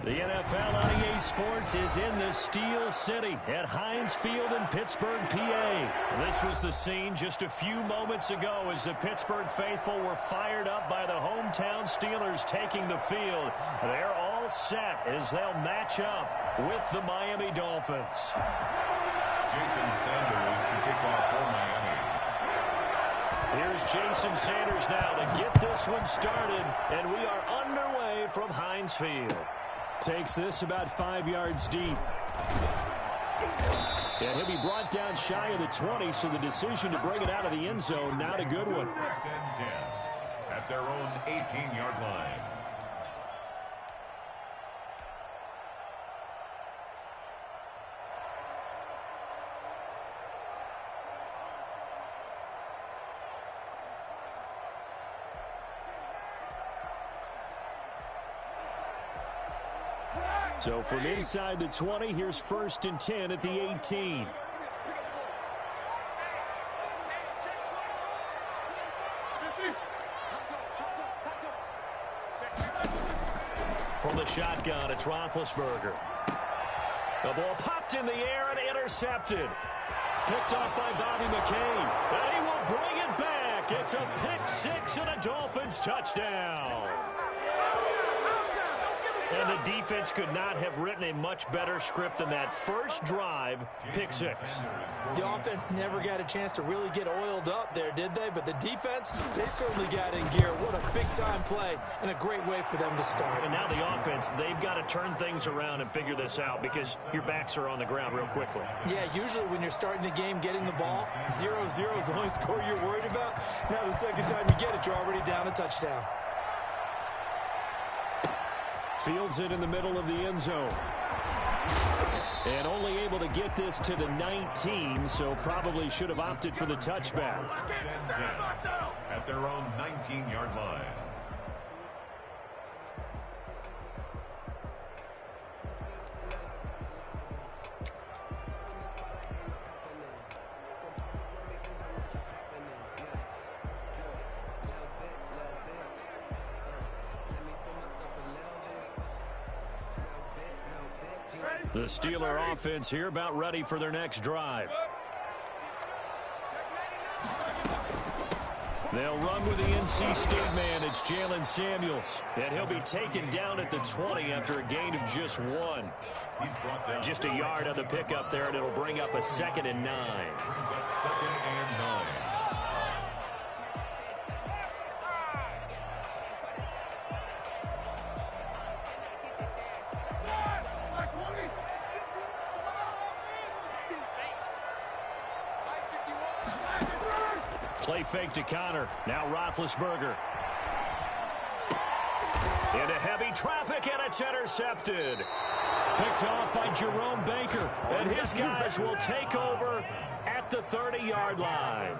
The NFL on EA Sports is in the Steel City at Heinz Field in Pittsburgh, PA. This was the scene just a few moments ago as the Pittsburgh faithful were fired up by the hometown Steelers taking the field. They're all set as they'll match up with the Miami Dolphins. Jason Sanders to kick off for Miami. Here's Jason Sanders now to get this one started, and we are underway from Heinz Field. Takes this about 5 yards deep. And he'll be brought down shy of the 20, so the decision to bring it out of the end zone, not a good one. First and 10 at their own 18-yard line. So from inside the 20, here's 1st and 10 at the 18. From the shotgun, it's Roethlisberger. The ball popped in the air and intercepted. Picked off by Bobby McCain. And he will bring it back. It's a pick six and a Dolphins touchdown. And the defense could not have written a much better script than that first drive, pick six. The offense never got a chance to really get oiled up there, did they? But the defense, they certainly got in gear. What a big-time play and a great way for them to start. And now the offense, they've got to turn things around and figure this out because your backs are on the ground real quickly. Yeah, usually when you're starting the game getting the ball, 0-0 is the only score you're worried about. Now the second time you get it, you're already down a touchdown. Fields it in the middle of the end zone. And only able to get this to the 19, so probably should have opted for the touchback. At their own 19-yard line. The Steeler offense here about ready for their next drive. They'll run with the NC State man. It's Jalen Samuels. And he'll be taken down at the 20 after a gain of just 1. Just a yard on the pickup there, and it'll bring up a 2nd and 9. Brings up 2nd and 9. Play fake to Connor. Now Roethlisberger. Into heavy traffic, and it's intercepted. Picked off by Jerome Baker. And his guys will take over at the 30-yard line.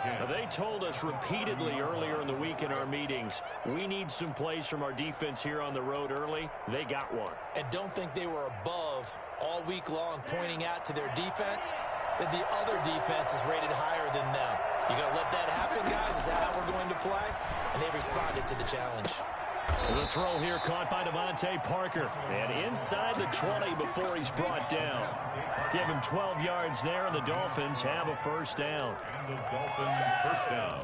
Now, they told us repeatedly earlier in the week in our meetings, we need some plays from our defense here on the road early. They got one. And don't think they were above all week long pointing out to their defense that the other defense is rated higher than them. You going to let that happen, guys? Is that how we're going to play? And they responded to the challenge. The throw here caught by Devontae Parker. And inside the 20 before he's brought down. Give him 12 yards there, and the Dolphins have a first down. And the Dolphins first down.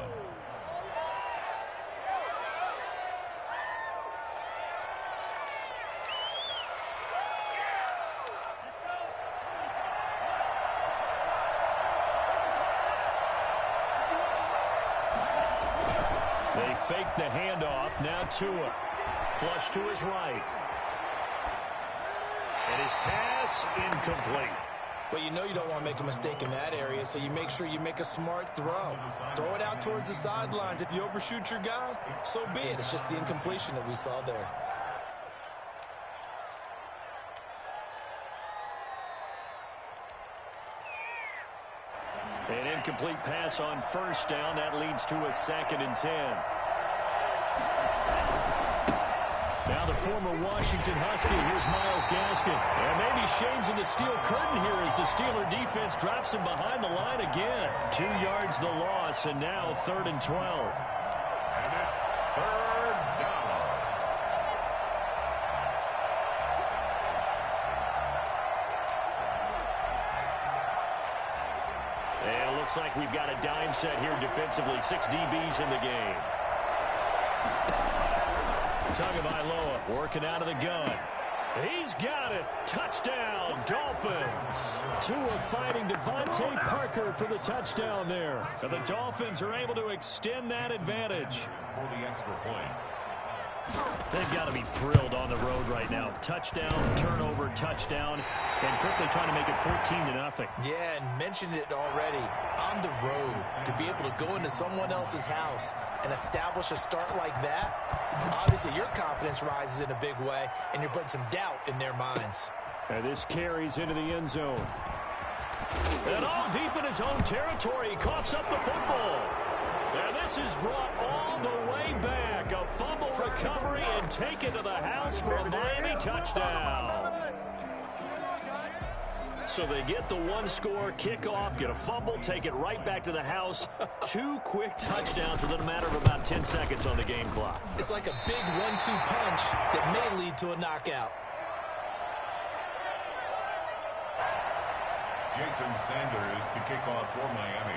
They fake the handoff. Now Tua. Flush to his right. And his pass incomplete. Well, you know you don't want to make a mistake in that area, so you make sure you make a smart throw. Throw it out towards the sidelines. If you overshoot your guy, so be it. It's just the incompletion that we saw there. An incomplete pass on first down. That leads to a 2nd and 10. Now the former Washington Husky. Here's Myles Gaskin. And maybe Shane's in the steel curtain here as the Steeler defense drops him behind the line again. 2 yards the loss, and now 3rd and 12. And it's 3rd down. looks like we've got a dime set here defensively. 6 DBs in the game. Tagovailoa working out of the gun. He's got it. Touchdown, Dolphins. Tua fighting Devontae Parker for the touchdown there. And the Dolphins are able to extend that advantage. For the extra point. They've got to be thrilled on the road right now. Touchdown, turnover, touchdown, and quickly trying to make it 14-0. Yeah, and mentioned it already. On the road, to be able to go into someone else's house and establish a start like that, obviously your confidence rises in a big way, and you're putting some doubt in their minds. And this carries into the end zone. And all deep in his own territory, he coughs up the football. And this is brought all the way back. A fumble recovery and taken to the house for a Miami touchdown. So they get the one-score kickoff, get a fumble, take it right back to the house. 2 quick touchdowns within a matter of about 10 seconds on the game clock. It's like a big 1-2 punch that may lead to a knockout. Jason Sanders to kick off for Miami.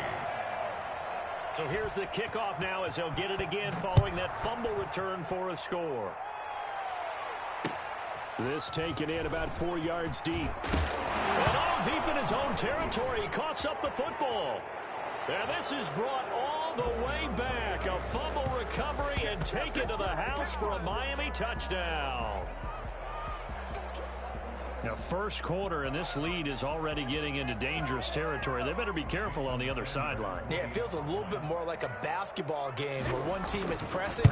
So here's the kickoff now as they'll get it again following that fumble return for a score. This taken in about 4 yards deep. And all deep in his own territory, he coughs up the football. And this is brought all the way back. A fumble recovery and taken to the house for a Miami touchdown. Now, first quarter, and this lead is already getting into dangerous territory. They better be careful on the other sideline. Yeah, it feels a little bit more like a basketball game where one team is pressing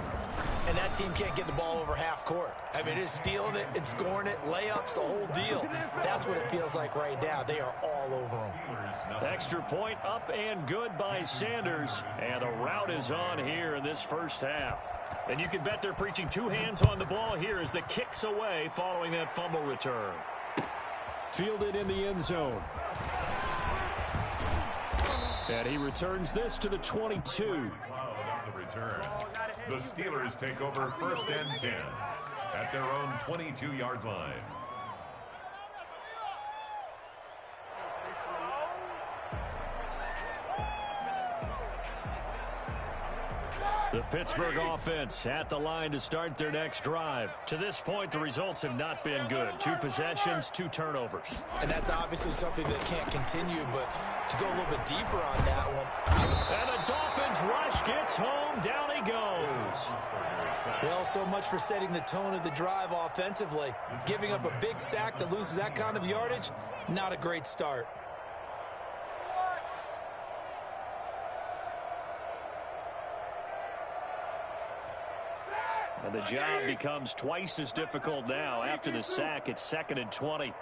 and that team can't get the ball over half court. I mean, it's stealing it and scoring it, layups, the whole deal. That's what it feels like right now. They are all over them. Extra point up and good by Sanders. And the route is on here in this first half. And you can bet they're preaching 2 hands on the ball here as the kick's away following that fumble return. Fielded in the end zone. And he returns this to the 22. The return. The Steelers take over 1st and 10 at their own 22-yard line. The Pittsburgh offense at the line to start their next drive. To this point, the results have not been good. 2 possessions, 2 turnovers. And that's obviously something that can't continue, but to go a little bit deeper on that one. And the Dolphins rush gets home. Down he goes. Well, so much for setting the tone of the drive offensively. Giving up a big sack that loses that kind of yardage, not a great start. And the job becomes twice as difficult now. After the sack, it's 2nd and 20.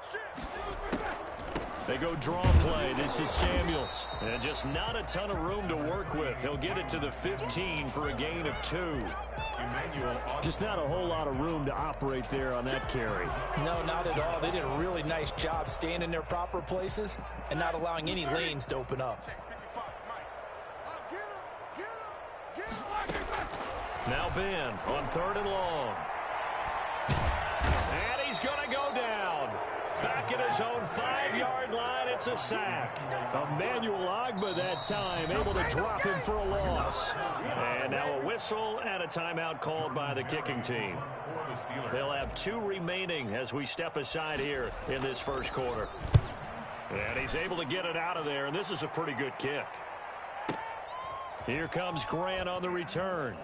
They go draw play. This is Samuels. And just not a ton of room to work with. He'll get it to the 15 for a gain of 2. Just not a whole lot of room to operate there on that carry. No, not at all. They did a really nice job staying in their proper places and not allowing any lanes to open up. Now Ben on 3rd and long. And he's going to go down. Back at his own 5-yard line, it's a sack. Emmanuel Ogbah that time, able to drop him for a loss. And now a whistle and a timeout called by the kicking team. They'll have 2 remaining as we step aside here in this first quarter. And he's able to get it out of there, and this is a pretty good kick. Here comes Grant on the return.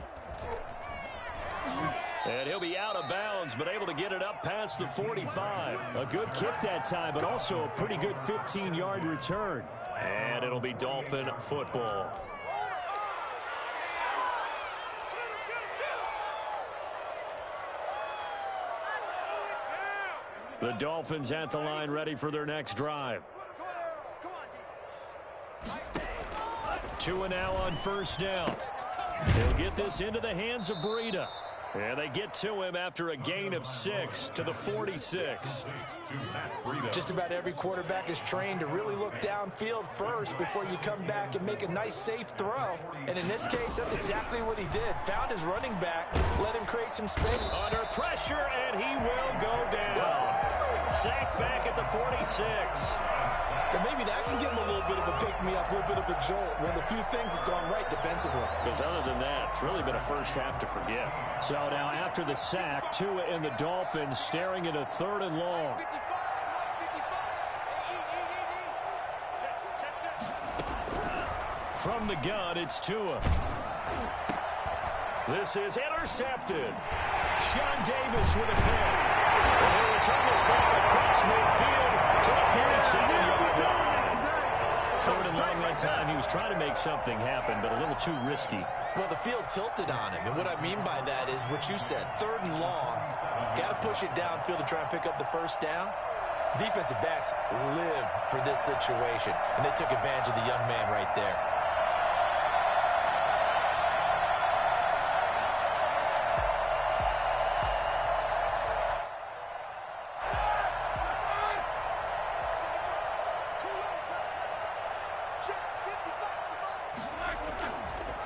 And he'll be out of bounds, but able to get it up past the 45. A good kick that time, but also a pretty good 15-yard return. And it'll be Dolphin football. The Dolphins at the line ready for their next drive. Tua now on 1st down. He'll get this into the hands of Breida. And they get to him after a gain of 6 to the 46. Just about every quarterback is trained to really look downfield first before you come back and make a nice, safe throw. And in this case, that's exactly what he did. Found his running back, let him create some space. Under pressure, and he will go down. sacked back at the 46. Well, maybe that can give him a little bit of a pick-me-up, a little bit of a jolt. One of the few things that's gone right defensively. Because other than that, it's really been a first half to forget. So now after the sack, Tua and the Dolphins staring at a 3rd and long. From the gun, it's Tua. This is intercepted. Sean Davis with a pick. He'll return this ball across midfield to the 47-yard line. 3rd and long that time. He was trying to make something happen, but a little too risky. Well, the field tilted on him, and what I mean by that is what you said, 3rd and long. Got to push it downfield to try and pick up the first down. Defensive backs live for this situation, and they took advantage of the young man right there.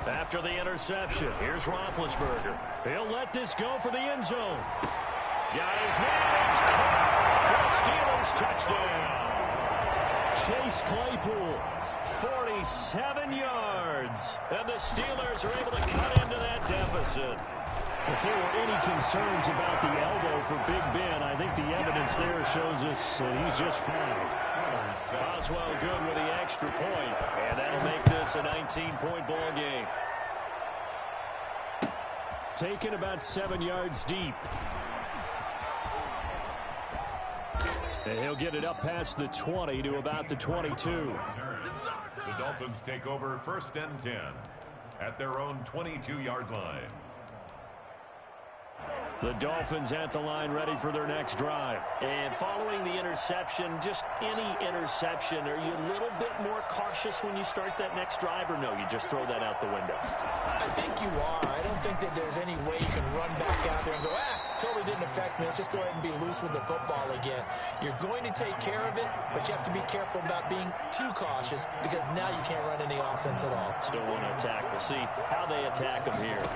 After the interception, here's Roethlisberger. He'll let this go for the end zone. Got his man. It's caught for the Steelers touchdown. Chase Claypool, 47 yards. And the Steelers are able to cut into that deficit. If there were any concerns about the elbow for Big Ben, I think the evidence there shows us that he's just fine. Oswell good with the extra point, and that'll make this a 19-point ball game. Taken about 7 yards deep. And he'll get it up past the 20 to about the 22. The Dolphins take over 1st and 10 at their own 22-yard line. The Dolphins at the line ready for their next drive. And following the interception, just any interception, are you a little bit more cautious when you start that next drive, or no, you just throw that out the window? I think you are. I don't think that there's any way you can run back out there and go, totally didn't affect me. Let's just go ahead and be loose with the football again. You're going to take care of it, but you have to be careful about being too cautious because now you can't run any offense at all. Still want to attack. We'll see how they attack him here.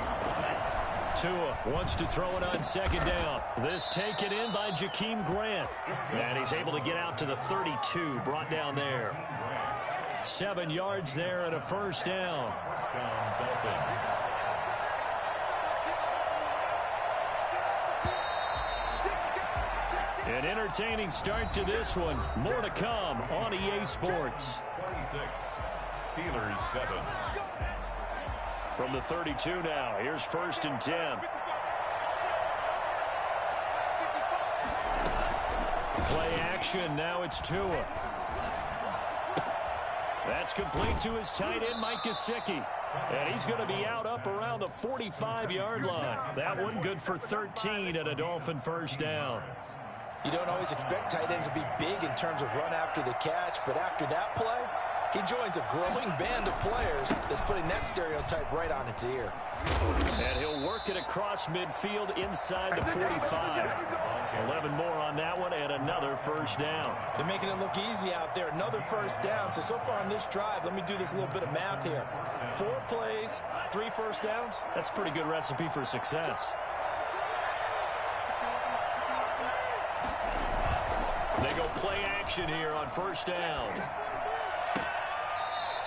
Tua wants to throw it on 2nd down. This taken in by Jakeem Grant. And he's able to get out to the 32, brought down there. 7 yards there and a 1st down. An entertaining start to this one. More to come on EA Sports. 26, Steelers 7. From the 32 now, here's 1st and 10. Play action, now it's Tua. That's complete to his tight end, Mike Gesicki. And he's going to be out up around the 45-yard line. That one good for 13 and a Dolphin 1st down. You don't always expect tight ends to be big in terms of run after the catch, but after that play, he joins a growing band of players that's putting that stereotype right on its ear. And he'll work it across midfield inside the 45. 11 more on that one and another 1st down. They're making it look easy out there. Another 1st down. So far on this drive, let me do this little bit of math here. 4 plays, 3 1st downs. That's a pretty good recipe for success. They go play action here on 1st down.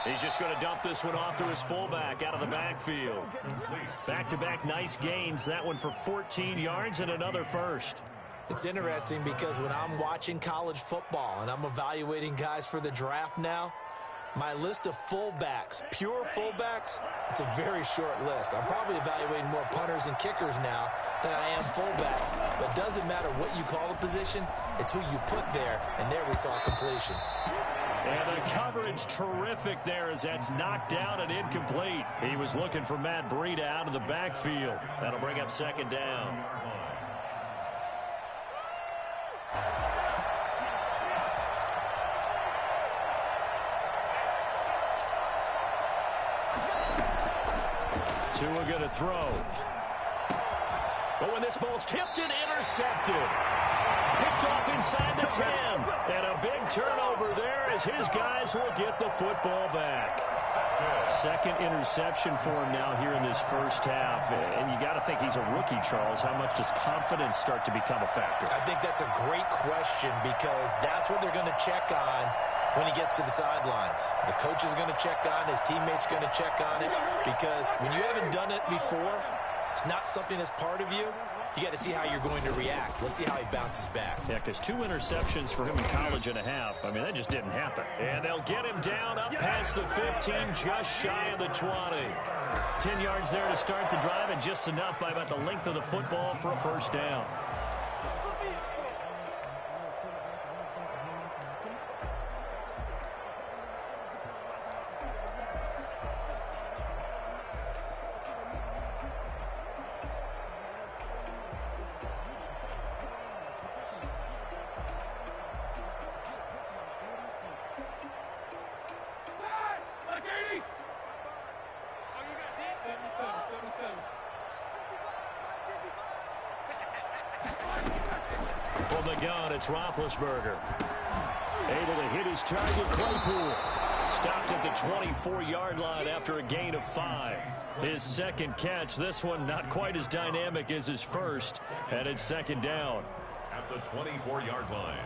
He's just going to dump this one off to his fullback out of the backfield. Back-to-back nice gains. That one for 14 yards and another 1st. It's interesting because when I'm watching college football and I'm evaluating guys for the draft now, my list of fullbacks, pure fullbacks, it's a very short list. I'm probably evaluating more punters and kickers now than I am fullbacks. But it doesn't matter what you call the position, it's who you put there, and there we saw completion. And the coverage terrific there as that's knocked down and incomplete. He was looking for Matt Breida out of the backfield. That'll bring up 2nd down. Tua going to throw. But when this ball's tipped and intercepted. Picked off inside the 10. And a big turnover there as his guys will get the football back. Second interception for him now here in this first half. And you got to think he's a rookie, Charles. How much does confidence start to become a factor? I think that's a great question because that's what they're going to check on when he gets to the sidelines. The coach is going to check on, his teammates going to check on it, because when you haven't done it before, it's not something that's part of you. You got to see how you're going to react. Let's see how he bounces back. Yeah, because 2 interceptions for him in college and a half. I mean, that just didn't happen. And they'll get him down up past the 15, just shy of the 20. 10 yards there to start the drive, and just enough by about the length of the football for a first down. From the gun, it's Roethlisberger. Able to hit his target, Claypool. Stopped at the 24-yard line after a gain of 5. His second catch, this one not quite as dynamic as his first, and it's second down. At the 24-yard line.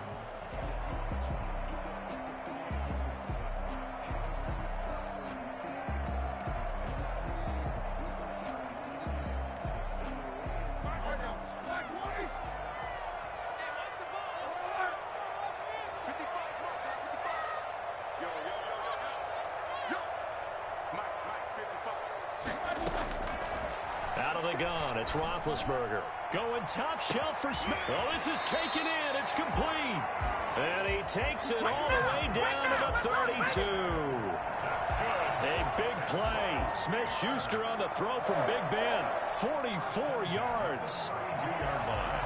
Out of the gun, it's Roethlisberger. Going top shelf for Smith. Oh, this is taken in. It's complete. And he takes it all the way down to the 32. A big play. Smith-Schuster on the throw from Big Ben. 44 yards. 22-yard line.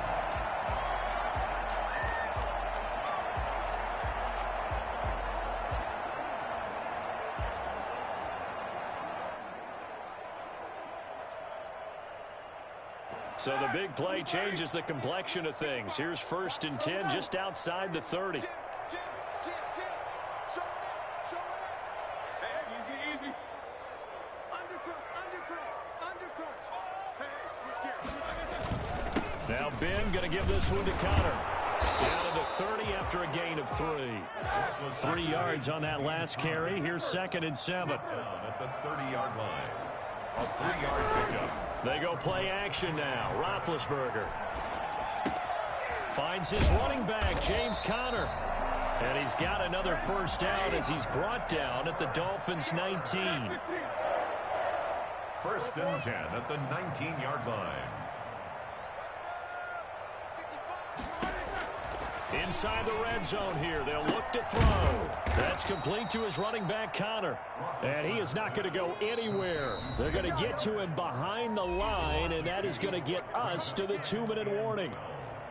So the big play changes the complexion of things. Here's 1st and 10 just outside the 30. Now Ben going to give this one to Connor. Down to the 30 after a gain of 3. 3 yards on that last carry. Here's 2nd and 7. Down at the 30-yard line. A 3-yard pickup. They go play action now. Roethlisberger finds his running back, James Conner. And he's got another first down as he's brought down at the Dolphins' 19. 1st and 10 at the 19-yard line. Inside the red zone here. They'll look to throw. That's complete to his running back, Connor. And he is not going to go anywhere. They're going to get to him behind the line, and that is going to get us to the 2-minute warning.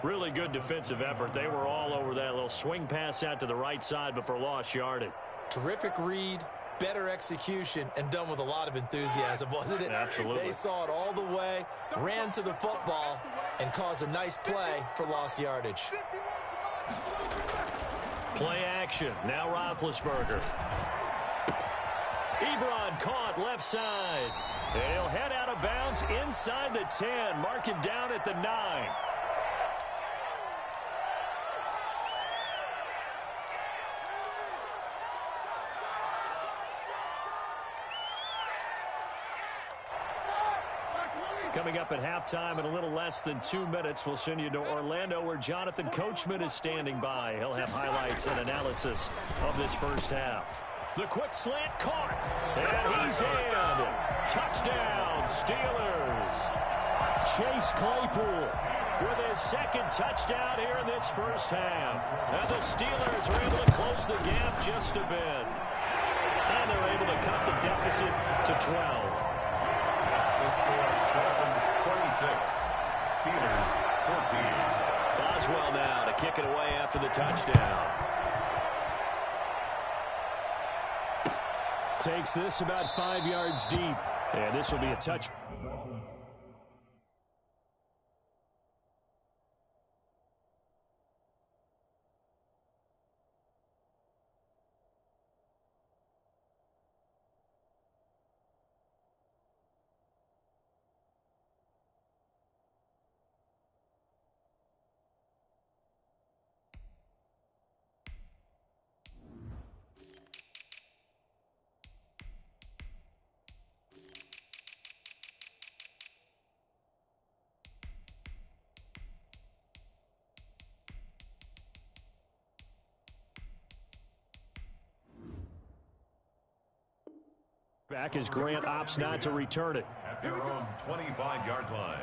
Really good defensive effort. They were all over that little swing pass out to the right side before lost yardage. Terrific read, better execution, and done with a lot of enthusiasm, wasn't it? Absolutely. They saw it all the way, ran to the football, and caused a nice play for lost yardage. Play action. Now Roethlisberger. Ebron caught left side. And he'll head out of bounds inside the 10. Mark him down at the 9. Coming up at halftime in a little less than 2 minutes, we'll send you to Orlando where Jonathan Coachman is standing by. He'll have highlights and analysis of this first half. The quick slant caught, and he's in. Touchdown, Steelers. Chase Claypool with his 2nd touchdown here in this first half. And the Steelers are able to close the gap just a bit. And they're able to cut the deficit to 12. Steelers 14. Boswell now to kick it away after the touchdown. Takes this about 5 yards deep. And this will be a touch. Back as Grant opts not to return it. At their own 25-yard line.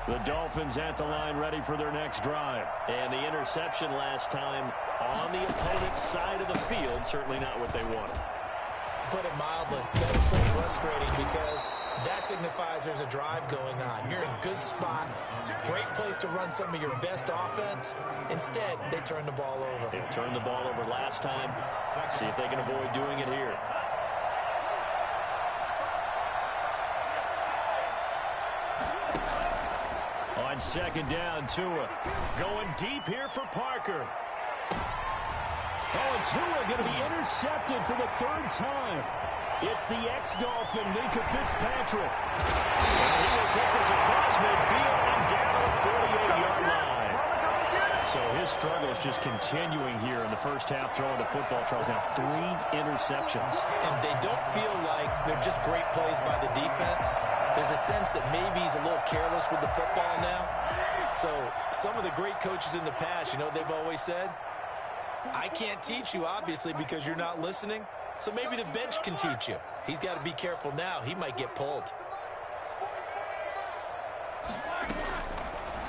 The Dolphins at the line ready for their next drive. And the interception last time on the opponent's side of the field. Certainly not what they wanted. Put it mildly, that is so frustrating because that signifies there's a drive going on. You're in a good spot, great place to run some of your best offense. Instead, they turn the ball over. They turned the ball over last time. See if they can avoid doing it here. On second down, Tua going deep here for Parker. Oh, and Tua going to be intercepted for the third time. It's the ex-Dolphin, Minka Fitzpatrick. And he will take this across midfield and down to the 48-yard line. So his struggle is just continuing here in the first half, throwing the football. Charles, now 3 interceptions. And they don't feel like they're just great plays by the defense. There's a sense that maybe he's a little careless with the football now. So some of the great coaches in the past, you know, they've always said, I can't teach you, obviously, because you're not listening. So maybe the bench can teach you. He's got to be careful now. He might get pulled.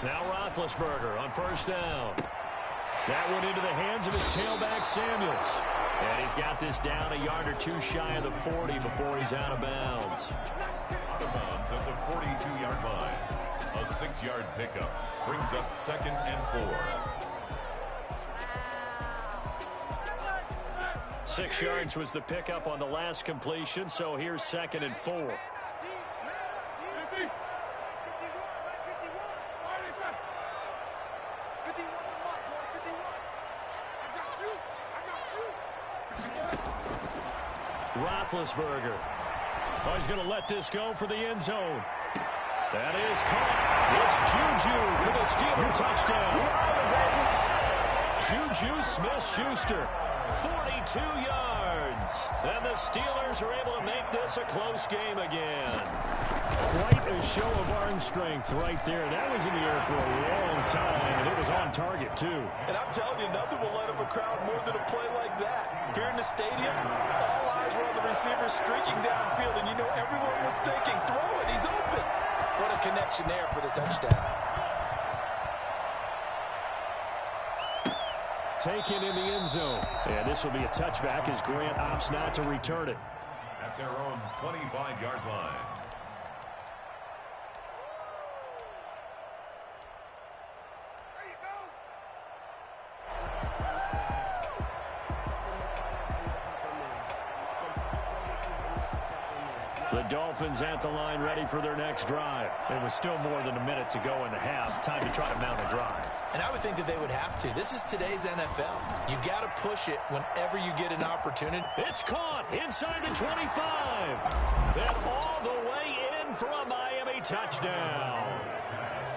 Now Roethlisberger on first down. That went into the hands of his tailback, Samuels. And he's got this down a yard or two shy of the 40 before he's out of bounds. The bounds at the 42-yard line. A 6-yard pickup brings up 2nd and 4. 6 yards was the pickup on the last completion, so here's 2nd and 4. Roethlisberger. Oh, he's going to let this go for the end zone. That is caught. It's Juju for the Steeler touchdown. Juju Smith-Schuster, 42 yards. And the Steelers are able to make this a close game again. Quite a show of arm strength right there. That was in the air for a long time, and it was on target, too. And I'm telling you, nothing will light up a crowd more than a play like that. Here in the stadium, all eyes were on the receiver streaking downfield, and you know everyone was thinking, throw it, he's open. What a connection there for the touchdown. Taken in the end zone. And this will be a touchback as Grant opts not to return it. At their own 25-yard line. The Dolphins at the line ready for their next drive. There was still more than a minute to go in the half. Time to try to mount a drive. And I would think that they would have to. This is today's NFL. You got to push it whenever you get an opportunity. It's caught inside the 25. And all the way in for a Miami touchdown.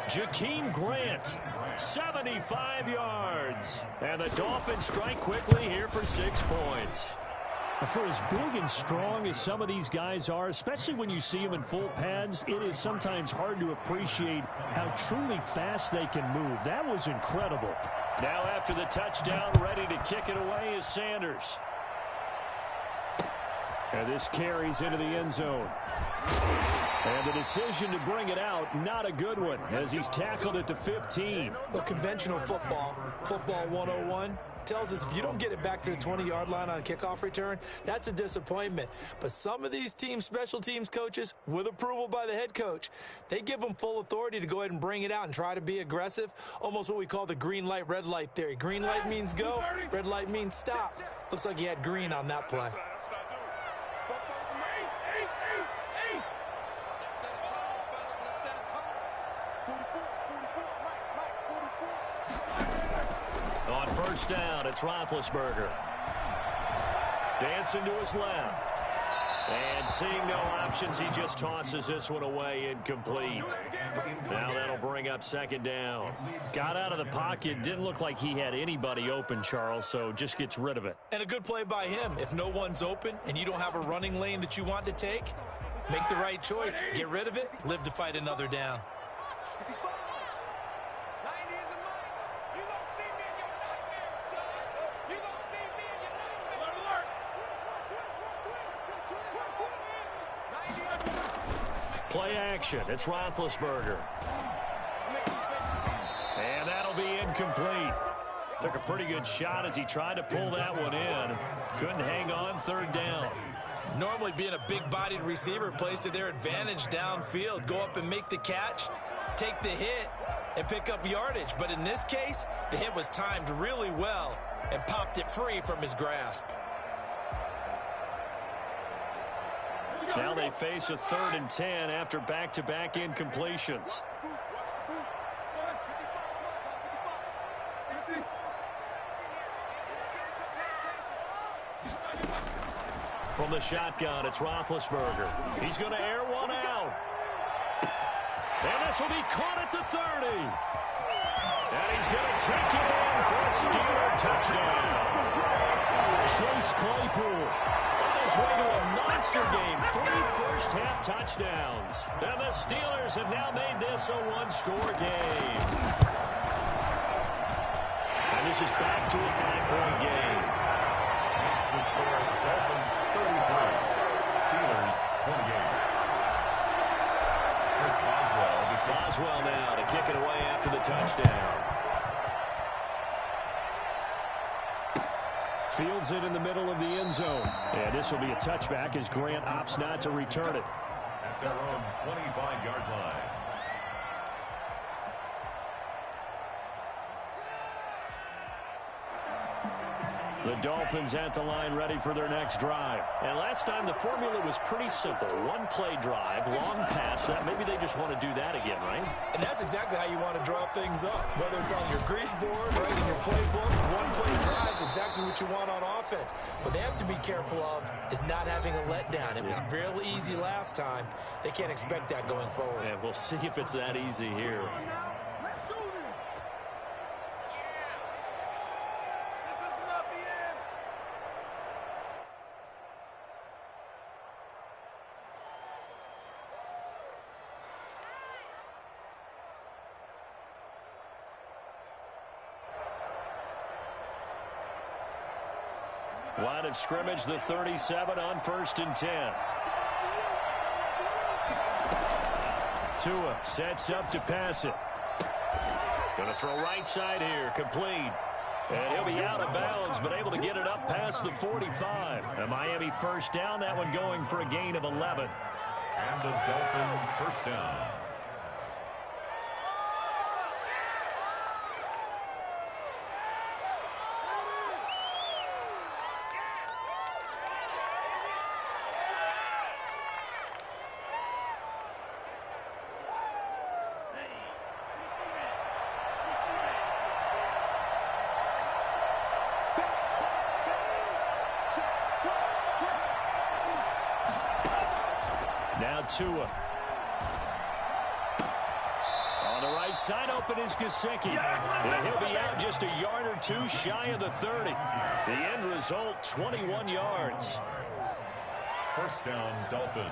Jakeem Grant, 75 yards. And the Dolphins strike quickly here for 6 points. For as big and strong as some of these guys are, especially when you see them in full pads, it is sometimes hard to appreciate how truly fast they can move. That was incredible. Now after the touchdown, ready to kick it away is Sanders. And this carries into the end zone. And the decision to bring it out, not a good one, as he's tackled at the 15. Well, conventional football 101, tells us if you don't get it back to the 20-yard line on a kickoff return, that's a disappointment. But some of these special teams coaches, with approval by the head coach, they give them full authority to go ahead and bring it out and try to be aggressive, almost what we call the green light, red light theory. Green light means go, red light means stop. Looks like he had green on that play. On first down, it's Roethlisberger. Dancing to his left. And seeing no options, he just tosses this one away, incomplete. Now that'll bring up 2nd down. Got out of the pocket, didn't look like he had anybody open, Charles, so just gets rid of it. And a good play by him. If no one's open and you don't have a running lane that you want to take, make the right choice. Get rid of it, live to fight another down. Play action. It's Roethlisberger. And that'll be incomplete. Took a pretty good shot as he tried to pull that one in. Couldn't hang on. Third down. Normally being a big-bodied receiver plays to their advantage downfield. Go up and make the catch, take the hit, and pick up yardage. But in this case, the hit was timed really well and popped it free from his grasp. Now they face a 3rd and 10 after back-to-back incompletions. From the shotgun, it's Roethlisberger. He's going to air one out. And this will be caught at the 30. And he's going to take it in for a Steeler touchdown. Chase Claypool on his way to a monster game. 3 first-half touchdowns. And the Steelers have now made this a one-score game. And this is back to a 5-point game. Makes the score Dolphins 33, Steelers 28. Chris Boswell now to kick it away after the touchdown. Fields it in the middle of the end zone. And this will be a touchback as Grant opts not to return it. At their own 25-yard line. The Dolphins at the line ready for their next drive. And last time the formula was pretty simple. One-play drive, long pass. Maybe they just want to do that again, right? And that's exactly how you want to draw things up. Whether it's on your grease board, right in your playbook, one-play drive is exactly what you want on offense. What they have to be careful of is not having a letdown. It was fairly easy last time. They can't expect that going forward. Yeah, we'll see if it's that easy here. Line of scrimmage, the 37 on 1st and 10. Tua sets up to pass it. Going to throw right side here, complete. And he'll be out of bounds, but able to get it up past the 45. A Miami first down, that one going for a gain of 11. And the Dolphin first down. Now Tua. On the right side, open is Gesicki. And he'll be out just a yard or two shy of the 30. The end result, 21 yards. First down, Dolphins.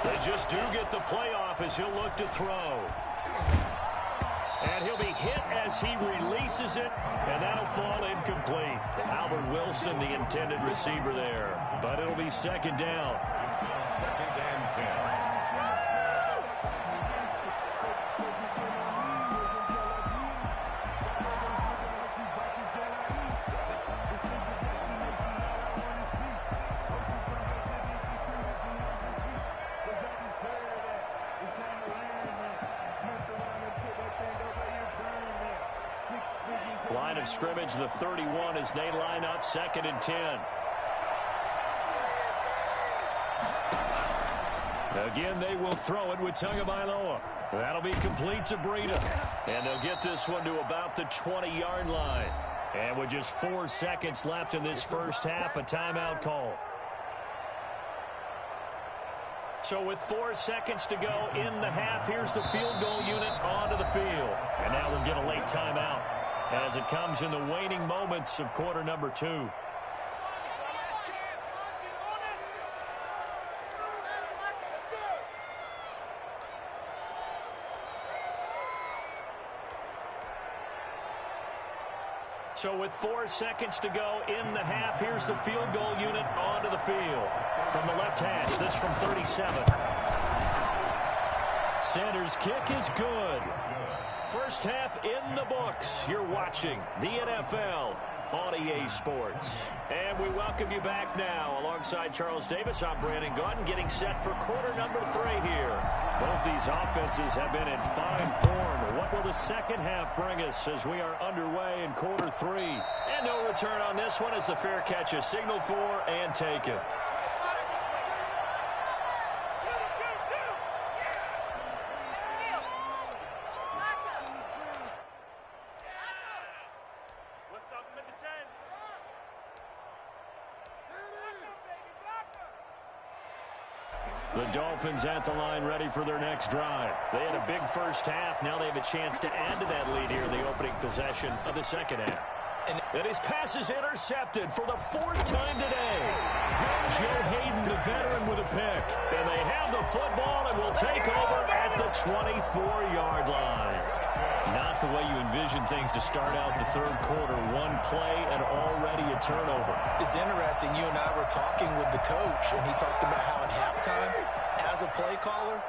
They just do get the playoff as he'll look to throw. And he'll be hit as he releases it, and that'll fall incomplete. Albert Wilson, the intended receiver there. But it'll be second down. Second and 10. Line of scrimmage, the 31 as they line up second and 10. Again, they will throw it with Tagovailoa. That'll be complete to Breida. And they'll get this one to about the 20-yard line. And with just 4 seconds left in this first half, a timeout call. So with 4 seconds to go in the half, here's the field goal unit onto the field. And now we'll get a late timeout as it comes in the waning moments of quarter number 2. So with 4 seconds to go in the half, here's the field goal unit onto the field. From the left hash, this from 37. Sanders' kick is good. First half in the books. You're watching the NFL on EA Sports. And we welcome you back now. Alongside Charles Davis, I'm Brandon Gautin, getting set for quarter number 3 here. Both these offenses have been in fine form. What will the second half bring us as we are underway in quarter 3? And no return on this one as the fair catch is signaled for and taken. The Dolphins at the line ready for their next drive. They had a big first half. Now they have a chance to add to that lead here in the opening possession of the second half. And his pass is intercepted for the 4th time today. Joe Hayden, the veteran, with a pick. And they have the football and will take over at the 24-yard line. Not the way you envision things to start out the third quarter. One play and already a turnover. It's interesting. You and I were talking with the coach, and he talked about how at halftime, as a play caller,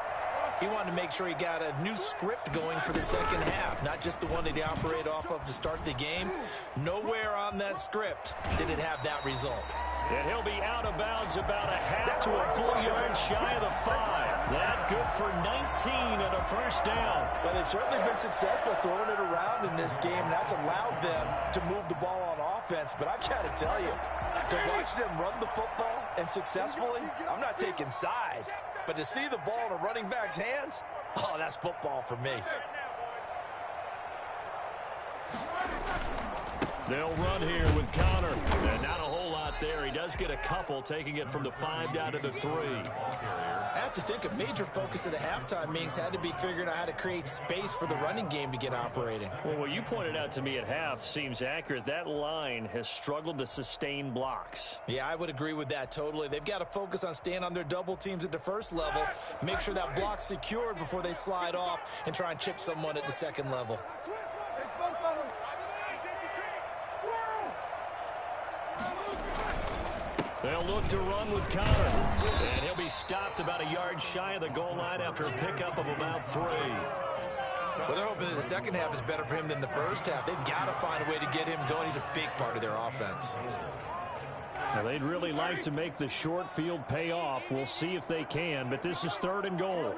he wanted to make sure he got a new script going for the second half, not just the one that he operated off of to start the game. Nowhere on that script did it have that result. And he'll be out of bounds about a half to a full yard shy of the 5. That good for 19 and a first down. Well, they've certainly been successful throwing it around in this game. That's allowed them to move the ball on offense. But I've got to tell you, to watch them run the football and successfully, I'm not taking sides. But to see the ball in a running back's hands, oh, that's football for me. They'll run here with Connor. And not a whole lot there. He does get a couple, taking it from the 5 down to the 3. I have to think a major focus of the halftime meetings had to be figuring out how to create space for the running game to get operating. Well, what you pointed out to me at half seems accurate. That line has struggled to sustain blocks. Yeah, I would agree with that totally. They've got to focus on staying on their double teams at the first level, make sure that block's secured before they slide off and try and chip someone at the second level. They'll look to run with Connor. And he'll be stopped about a yard shy of the goal line after a pickup of about 3. Well, they're hoping that the second half is better for him than the first half. They've got to find a way to get him going. He's a big part of their offense. Now, they'd really like to make the short field pay off. We'll see if they can, but this is 3rd and goal.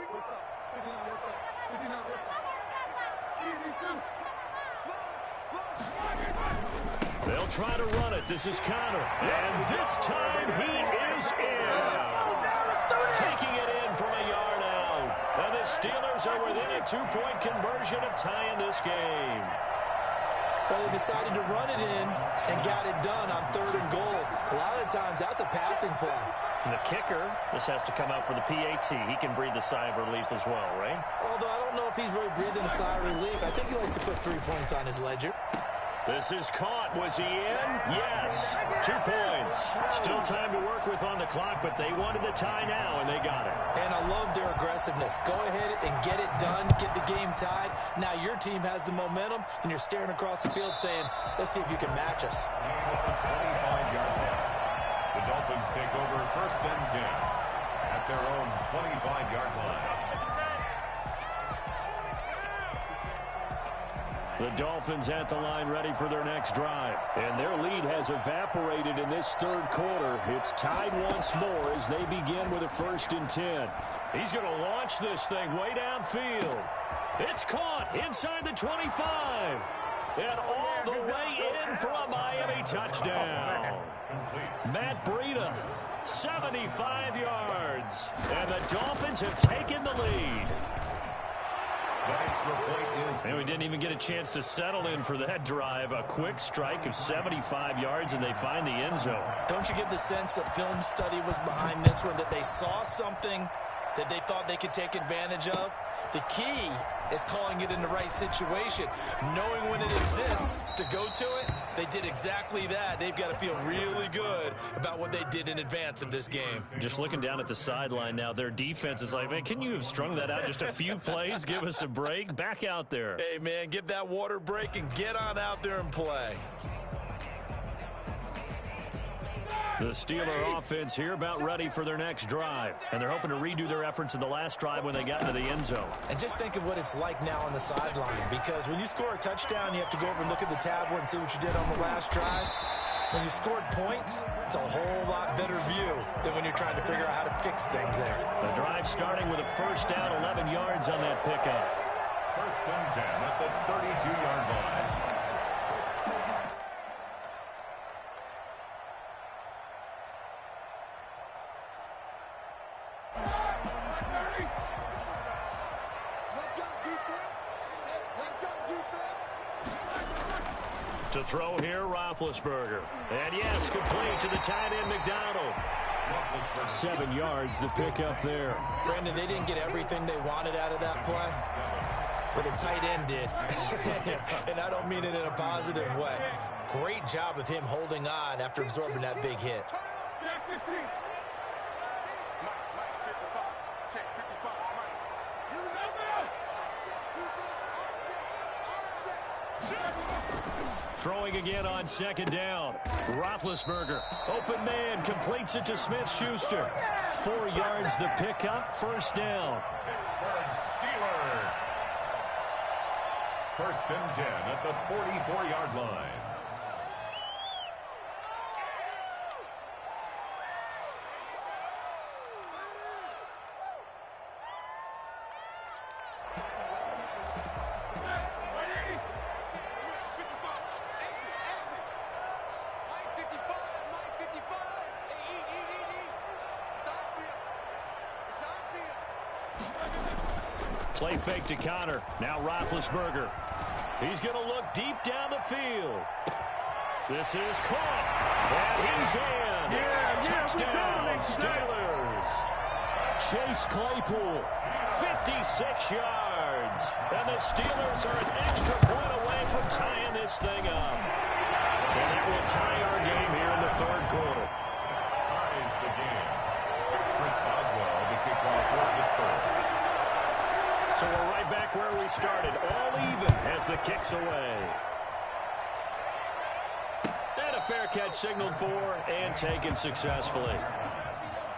They'll try to run it. This is Connor. And this time he is in. Taking it in from a yard out. And the Steelers are within a 2-point conversion of tying this game. Well, they decided to run it in and got it done on 3rd and goal. A lot of times that's a passing play. And the kicker, this has to come out for the PAT. He can breathe a sigh of relief as well, right? Although I don't know if he's really breathing a sigh of relief. I think he likes to put 3 points on his ledger. This is caught. Was he in? Yes. 2 points. Still time to work with on the clock, but they wanted the tie now, and they got it. And I love their aggressiveness. Go ahead and get it done. Get the game tied. Now your team has the momentum, and you're staring across the field saying, let's see if you can match us. 25-yard line. The Dolphins take over 1st and 10 at their own 25-yard line. The Dolphins at the line ready for their next drive. And their lead has evaporated in this 3rd quarter. It's tied once more as they begin with a 1st and 10. He's going to launch this thing way downfield. It's caught inside the 25. And all the way in for a Miami touchdown. Matt Breida, 75 yards. And the Dolphins have taken the lead. And we didn't even get a chance to settle in for that drive. A quick strike of 75 yards, and they find the end zone. Don't you get the sense that film study was behind this one, that they saw something that they thought they could take advantage of? The key is calling it in the right situation, knowing when it exists to go to it. They did exactly that. They've got to feel really good about what they did in advance of this game. Just looking down at the sideline now, their defense is like, man, can you have strung that out just a few plays? Give us a break. Back out there. Hey, man, give that water break and get on out there and play. The Steeler offense here about ready for their next drive. And they're hoping to redo their efforts in the last drive when they got into the end zone. And just think of what it's like now on the sideline, because when you score a touchdown, you have to go over and look at the tablet and see what you did on the last drive. When you scored points, it's a whole lot better view than when you're trying to figure out how to fix things there. The drive starting with a first down, 11 yards on that pickup. First and 10 at the 32-yard line. To throw here, Roethlisberger. And yes, complete to the tight end, McDonald. 7 yards, the pickup there. Brandon, they didn't get everything they wanted out of that play, but the tight end did. And I don't mean it in a positive way. Great job of him holding on after absorbing that big hit. Throwing again on second down. Roethlisberger, open man, completes it to Smith-Schuster. 4 yards the pickup, first down. Pittsburgh Steelers. First and 10 at the 44-yard line. Play fake to Connor. Now Roethlisberger. He's going to look deep down the field. This is caught. And he's in. Touchdown, Steelers. Chase Claypool, 56 yards. And the Steelers are an extra point away from tying this thing up. And that will tie our game here in the third quarter. Ties the game. Chris Boswell to kick off for Pittsburgh. So we're right back where we started, all even as the kick's away. And a fair catch signaled for and taken successfully.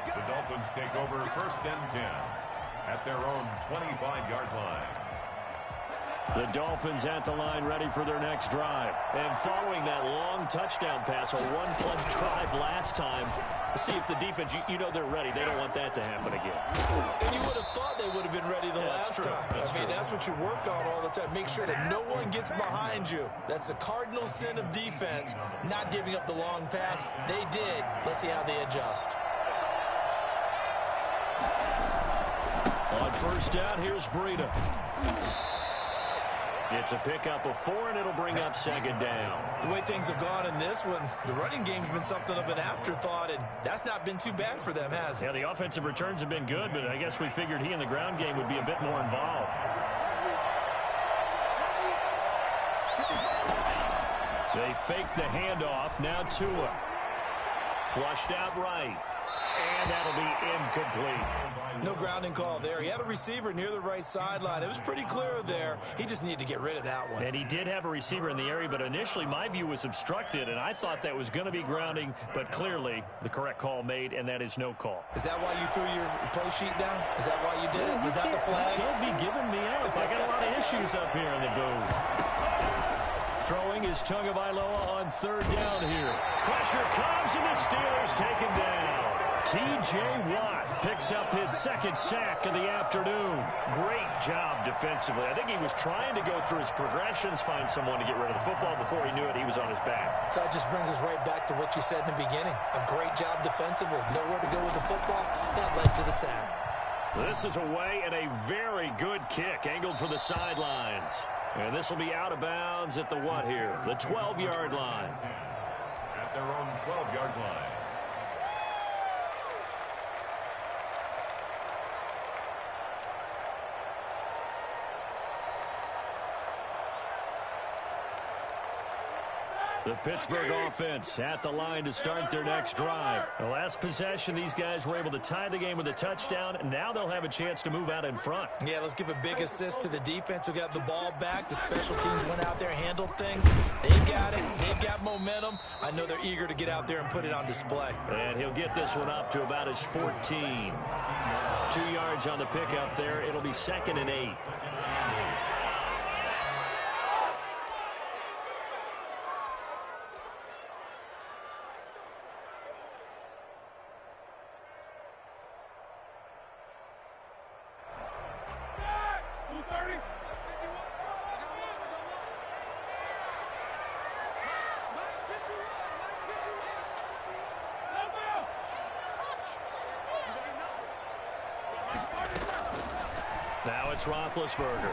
The Dolphins take over first and 10 at their own 25-yard line. The Dolphins at the line ready for their next drive. And following that long touchdown pass, a one-play drive last time, to see if the defense, you know they're ready. They don't want that to happen again. And you would have thought they would have been ready the last time. That's what you work on all the time. Make sure that no one gets behind you. That's the cardinal sin of defense, not giving up the long pass. They did. Let's see how they adjust. On first down, here's Breida. It's a pickup of 4, and it'll bring up second down. The way things have gone in this one, the running game's been something of an afterthought, and that's not been too bad for them, has it? Yeah, the offensive returns have been good, but I guess we figured he in the ground game would be a bit more involved. They fake the handoff. Now Tua. Flushed out right. And that'll be incomplete. No grounding call there. He had a receiver near the right sideline. It was pretty clear there. He just needed to get rid of that one. And he did have a receiver in the area, but initially my view was obstructed, and I thought that was going to be grounding, but clearly the correct call made, and that is no call. Is that why you threw your play sheet down? Is that why you did it? Was that the flag? You can't be giving me up. I got a lot of issues up here in the booth. Throwing is Tagovailoa on third down here. Pressure comes, and the Steelers take him down. T.J. Watt picks up his second sack of the afternoon. Great job defensively. I think he was trying to go through his progressions, find someone to get rid of the football. Before he knew it, he was on his back. So that just brings us right back to what you said in the beginning. A great job defensively. Nowhere to go with the football. That led to the sack. This is away and a very good kick angled for the sidelines. And this will be out of bounds at the what here? The 12-yard line. At their own 12-yard line. The Pittsburgh offense at the line to start their next drive. The last possession, these guys were able to tie the game with a touchdown. Now they'll have a chance to move out in front. Yeah, let's give a big assist to the defense who got the ball back. The special teams went out there, handled things. They got it. They've got momentum. I know they're eager to get out there and put it on display. And he'll get this one up to about his 14. 2 yards on the pickup there. It'll be 2nd and 8. Now it's Roethlisberger.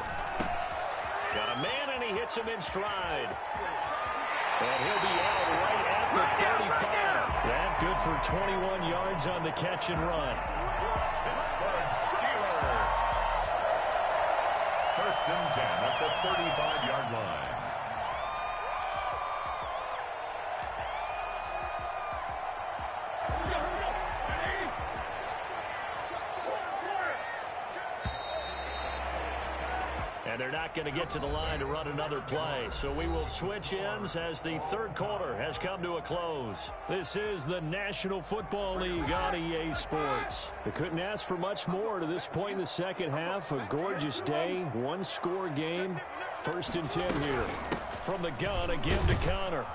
Got a man, and he hits him in stride. And he'll be out right at the 35. That good for 21 yards on the catch and run. Pittsburgh Steelers. 1st and 10 at the 35-yard line. And they're not going to get to the line to run another play. So we will switch ends as the 3rd quarter has come to a close. This is the National Football League on EA Sports. They couldn't ask for much more to this point in the second half. A gorgeous day, 1-score game. 1st and 10 here. From the gun, again to Connor.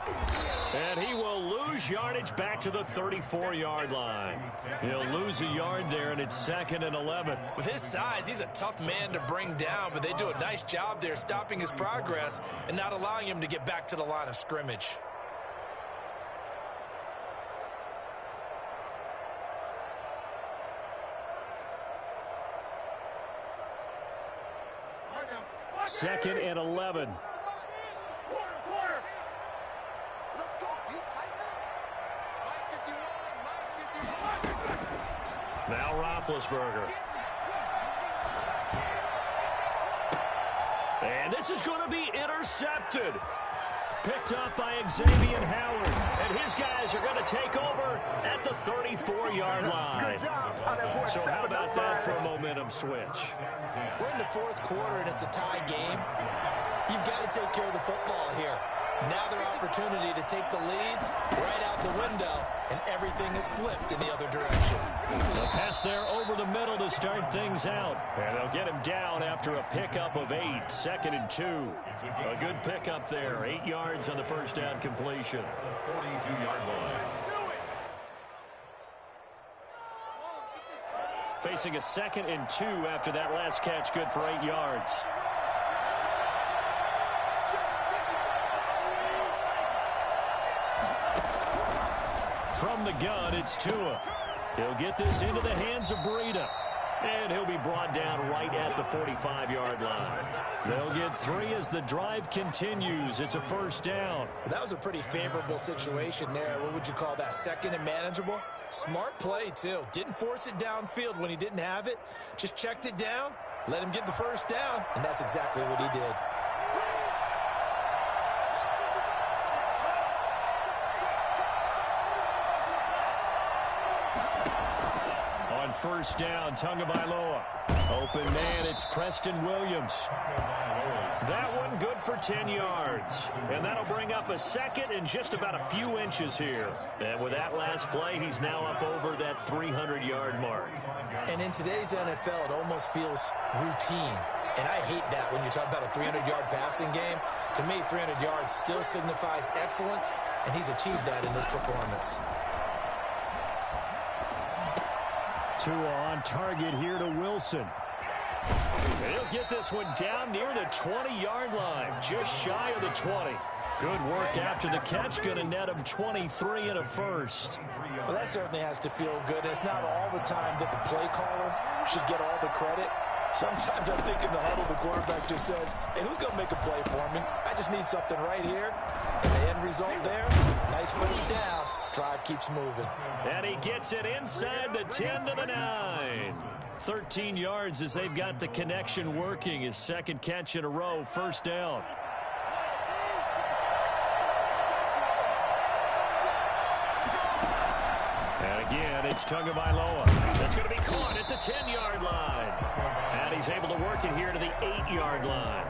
And he will lose yardage back to the 34-yard line. He'll lose a yard there, and it's 2nd and 11. With his size, he's a tough man to bring down, but they do a nice job there stopping his progress and not allowing him to get back to the line of scrimmage. Second and 11. Now Roethlisberger. And this is going to be intercepted. Picked up by Xavier Howard. And his guys are going to take over at the 34-yard line. So how about that for a momentum switch? We're in the 4th quarter, and it's a tie game. You've got to take care of the football here. Now their opportunity to take the lead right out the window, and everything is flipped in the other direction. A pass there over the middle to start things out. And they'll get him down after a pickup of 8. 2nd and 2. A good pickup there. 8 yards on the 1st down completion. 42-yard line. Facing a 2nd and 2 after that last catch, good for 8 yards. From the gun, it's Tua. He'll get this into the hands of Breida. And he'll be brought down right at the 45-yard line. They'll get 3 as the drive continues. It's a 1st down. That was a pretty favorable situation there. What would you call that? 2nd and manageable? Smart play, too. Didn't force it downfield when he didn't have it. Just checked it down, let him get the 1st down, and that's exactly what he did. On 1st down, Tagovailoa. Open man, it's Preston Williams. That one good for 10 yards. And that'll bring up a 2nd and just about a few inches here. And with that last play, he's now up over that 300-yard mark. And in today's NFL, it almost feels routine. And I hate that when you talk about a 300-yard passing game. To me, 300 yards still signifies excellence, and he's achieved that in this performance. Tua on target here to Wilson. He'll get this one down near the 20-yard line, just shy of the 20. Good work after the catch, going to net him 23 and a 1st. Well, that certainly has to feel good. It's not all the time that the play caller should get all the credit. Sometimes I think in the huddle, the quarterback just says, hey, who's going to make a play for me? I just need something right here. And the end result there, nice 1st down. Drive keeps moving. And he gets it inside the 10 to the 9. 13 yards as they've got the connection working. His 2nd catch in a row, 1st down. It's Tagovailoa. That's going to be caught at the 10-yard line. And he's able to work it here to the 8-yard line.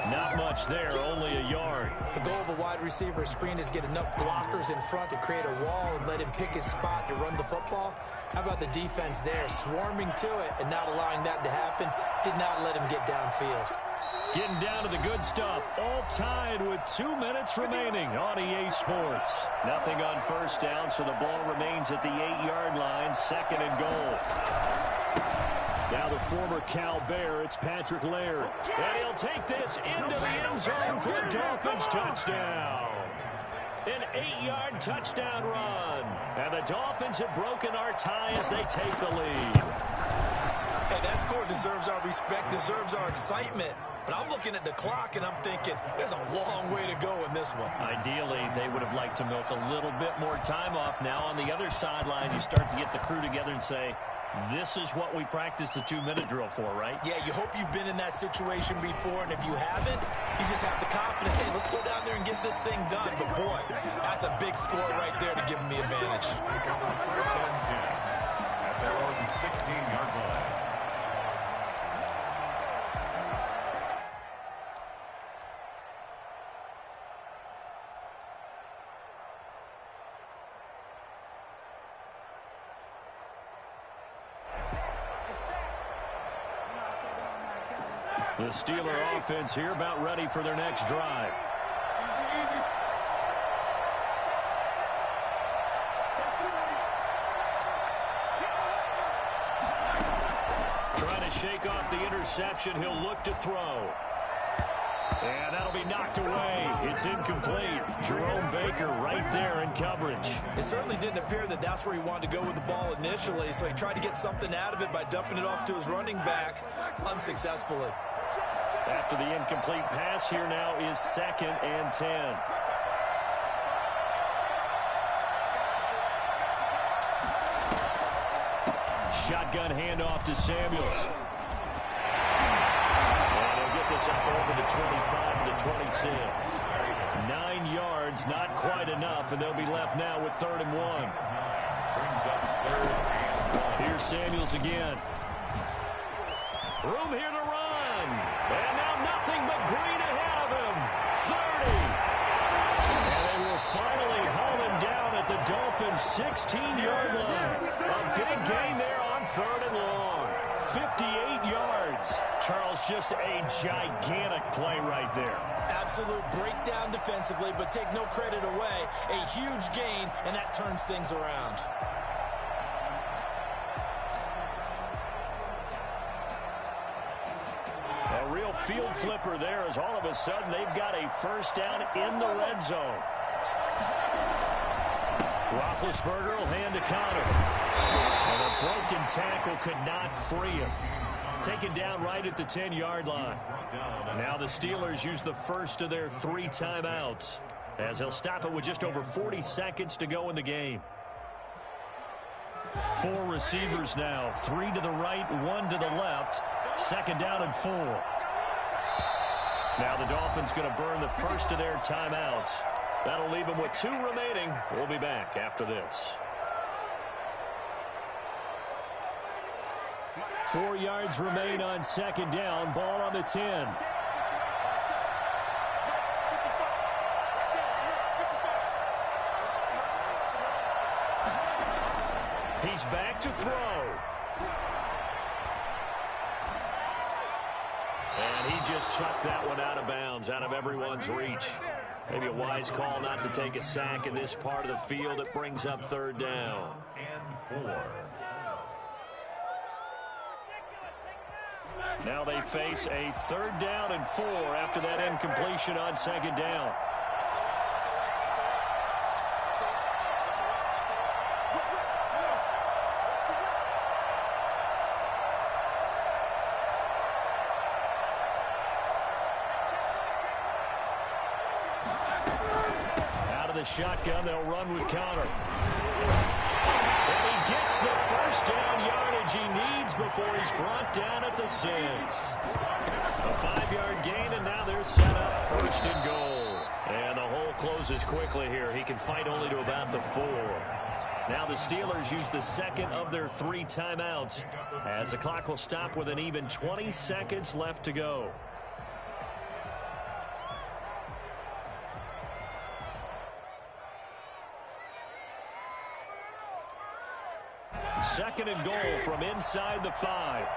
Not much there, only a yard. The goal of a wide receiver screen is get enough blockers in front to create a wall and let him pick his spot to run the football. How about the defense there, swarming to it and not allowing that to happen? Did not let him get downfield. Getting down to the good stuff. All tied with 2 minutes remaining on EA Sports. Nothing on first down, so the ball remains at the 8-yard line, second and goal. Now the former Cal Bear, it's Patrick Laird. And he'll take this into the end zone for a Dolphins touchdown. An 8-yard touchdown run. And the Dolphins have broken our tie as they take the lead. Hey, that score deserves our respect, deserves our excitement. But I'm looking at the clock, and I'm thinking, there's a long way to go in this one. Ideally, they would have liked to milk a little bit more time off. Now on the other sideline, you start to get the crew together and say, this is what we practiced the 2-minute drill for, right? Yeah, you hope you've been in that situation before, and if you haven't, you just have the confidence. Hey, let's go down there and get this thing done. But, boy, that's a big score right there to give them the advantage. At their own 16-yard line. The Steeler offense here about ready for their next drive. Trying to shake off the interception. He'll look to throw. And that'll be knocked away. It's incomplete. Jerome Baker right there in coverage. It certainly didn't appear that that's where he wanted to go with the ball initially, so he tried to get something out of it by dumping it off to his running back unsuccessfully. After the incomplete pass, here now is 2nd and 10. Shotgun handoff to Samuels. And he'll get this up over the 25 to 26. 9 yards, not quite enough, and they'll be left now with 3rd and 1. Brings us 3rd and 1. Here's Samuels again. Room here to run. And now nothing but green ahead of him. 30. And they will finally haul him down at the Dolphins' 16-yard line. A big gain there on 3rd and long. 58 yards. Charles, just a gigantic play right there. Absolute breakdown defensively, but take no credit away. A huge gain, and that turns things around. A real field flipper there as all of a sudden they've got a first down in the red zone. Roethlisberger will hand to Connor. And a broken tackle could not free him. Taken down right at the 10-yard line. Now the Steelers use the first of their 3 timeouts as they'll stop it with just over 40 seconds to go in the game. 4 receivers now, 3 to the right, 1 to the left. 2nd down and 4. Now the Dolphins going to burn the first of their timeouts. That'll leave them with 2 remaining. We'll be back after this. 4 yards remain on 2nd down. Ball on the 10. He's back to throw. And he just chucked that one out of bounds, out of everyone's reach. Maybe a wise call not to take a sack in this part of the field. It brings up 3rd down. And 4. Now they face a 3rd down and 4 after that incompletion on 2nd down. Shotgun, they'll run with Connor. And he gets the first down yardage he needs before he's brought down at the 6. A 5-yard gain, and now they're set up 1st and goal. And the hole closes quickly here. He can fight only to about the 4. Now the Steelers use the second of their 3 timeouts as the clock will stop with an even 20 seconds left to go. Second and goal from inside the 5.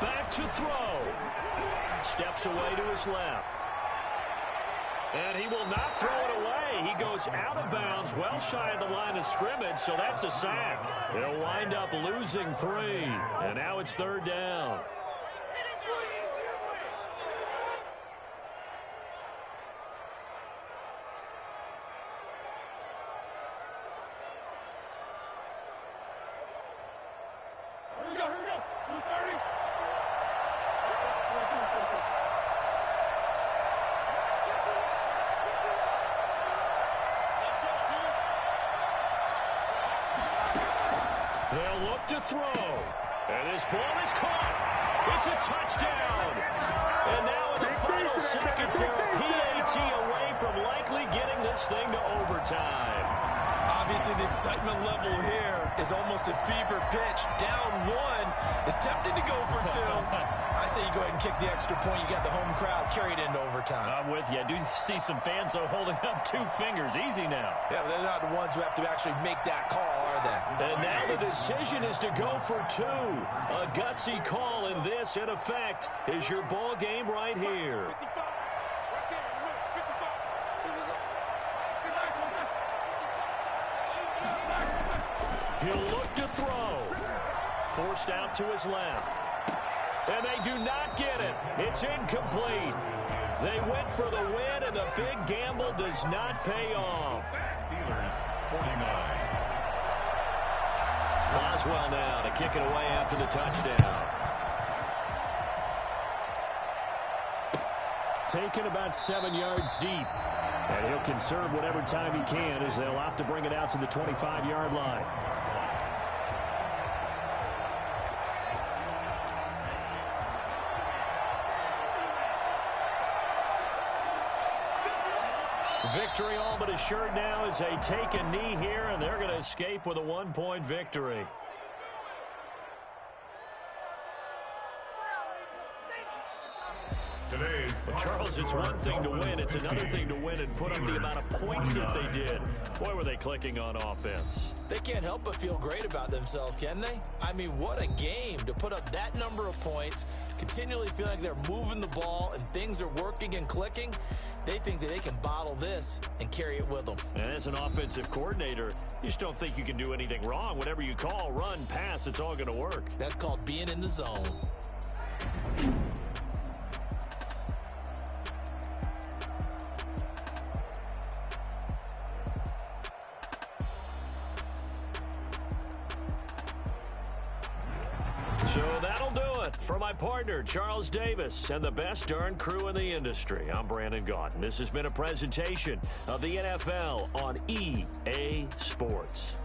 Back to throw. Steps away to his left. And he will not throw it away. He goes out of bounds, well shy of the line of scrimmage, so that's a sack. He'll wind up losing 3. And now it's 3rd down. They'll look to throw. And his ball is caught. It's a touchdown. And now in the final seconds, they're a PAT away from likely getting this thing to overtime. Obviously, the excitement level here is almost a fever pitch. Down 1 is tempted to go for 2. I say you go ahead and kick the extra point. You got the home crowd, carry it into overtime. I'm with you. I do see some fans, though, holding up 2 fingers. Easy now. Yeah, but they're not the ones who have to actually make that call, are they? And now the decision is to go for 2. A gutsy call, and this, in effect, is your ball game right here. He'll look to throw. Forced out to his left. And they do not get it. It's incomplete. They went for the win, and the big gamble does not pay off. Steelers 49. Boswell now to kick it away after the touchdown. Taken about 7 yards deep. And he'll conserve whatever time he can as they'll opt to bring it out to the 25-yard line. Victory all but assured now as they take a knee here, and they're going to escape with a 1-point victory. Charles, it's one thing to win. It's another thing to win and put up the amount of points that they did. Boy, were they clicking on offense. They can't help but feel great about themselves, can they? I mean, what a game to put up that number of points, continually feel like they're moving the ball and things are working and clicking. They think that they can bottle this and carry it with them. And as an offensive coordinator, you just don't think you can do anything wrong. Whatever you call, run, pass, it's all going to work. That's called being in the zone. So that'll do it for my partner, Charles Davis, and the best darn crew in the industry. I'm Brandon Gaudin. This has been a presentation of the NFL on EA Sports.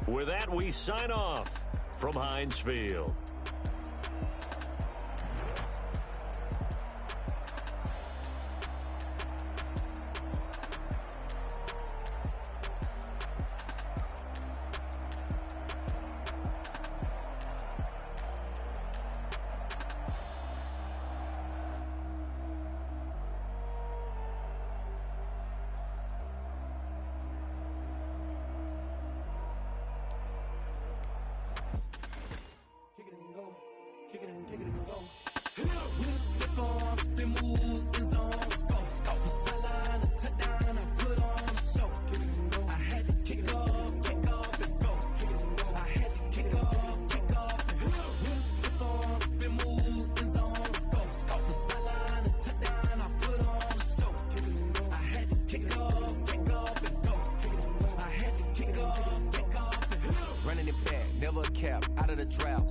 With that, we sign off from Heinz Field.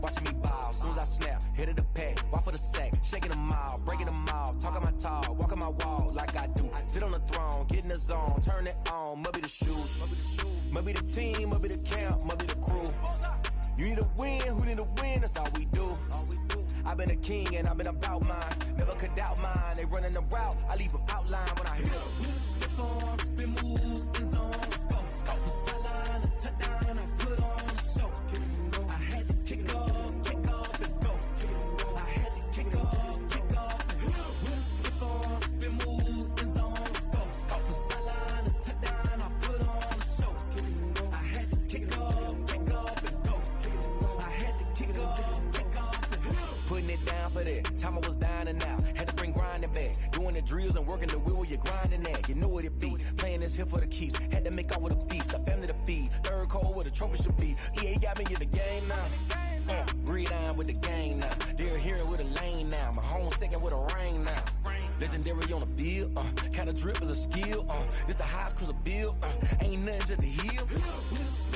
Watching me ball, soon as I snap, hit of the pack, walk for the sack, shaking them all, breaking them all, talking my talk, walking my wall. talk like I do. Sit on the throne, get in the zone, turn it on. Must be the shoes, must be the team, must be the camp, must be the crew. You need a win, who need a win? That's all we do. I've been a king and I've been about mine. Never could doubt mine. They running the route, I leave them outline when I hit them. Step on, spin, move, in zone, go. From sideline to touchdown, I put on the show. I had to kick off and go. I had to kick off and go. Step on, spin, move, in zone, go. From sideline to touchdown, I put on the show. I had to kick off and go. I had to kick off and go. Putting it down for that. Time I was down and out. Had to bring grinding back. Doing the drills and working the wheel where you're grinding at. You know what it be. Playing this here for the keeps. Had to make off with a feast. A family to feed. Third cold where the trophy should be. EA got me in the game now. Breathe on with the game now. They're here with a lane now. My home second with a rain now. Legendary on the field. Kind of drip is a skill. This the highest cruiser bill. Ain't nothing just to heal.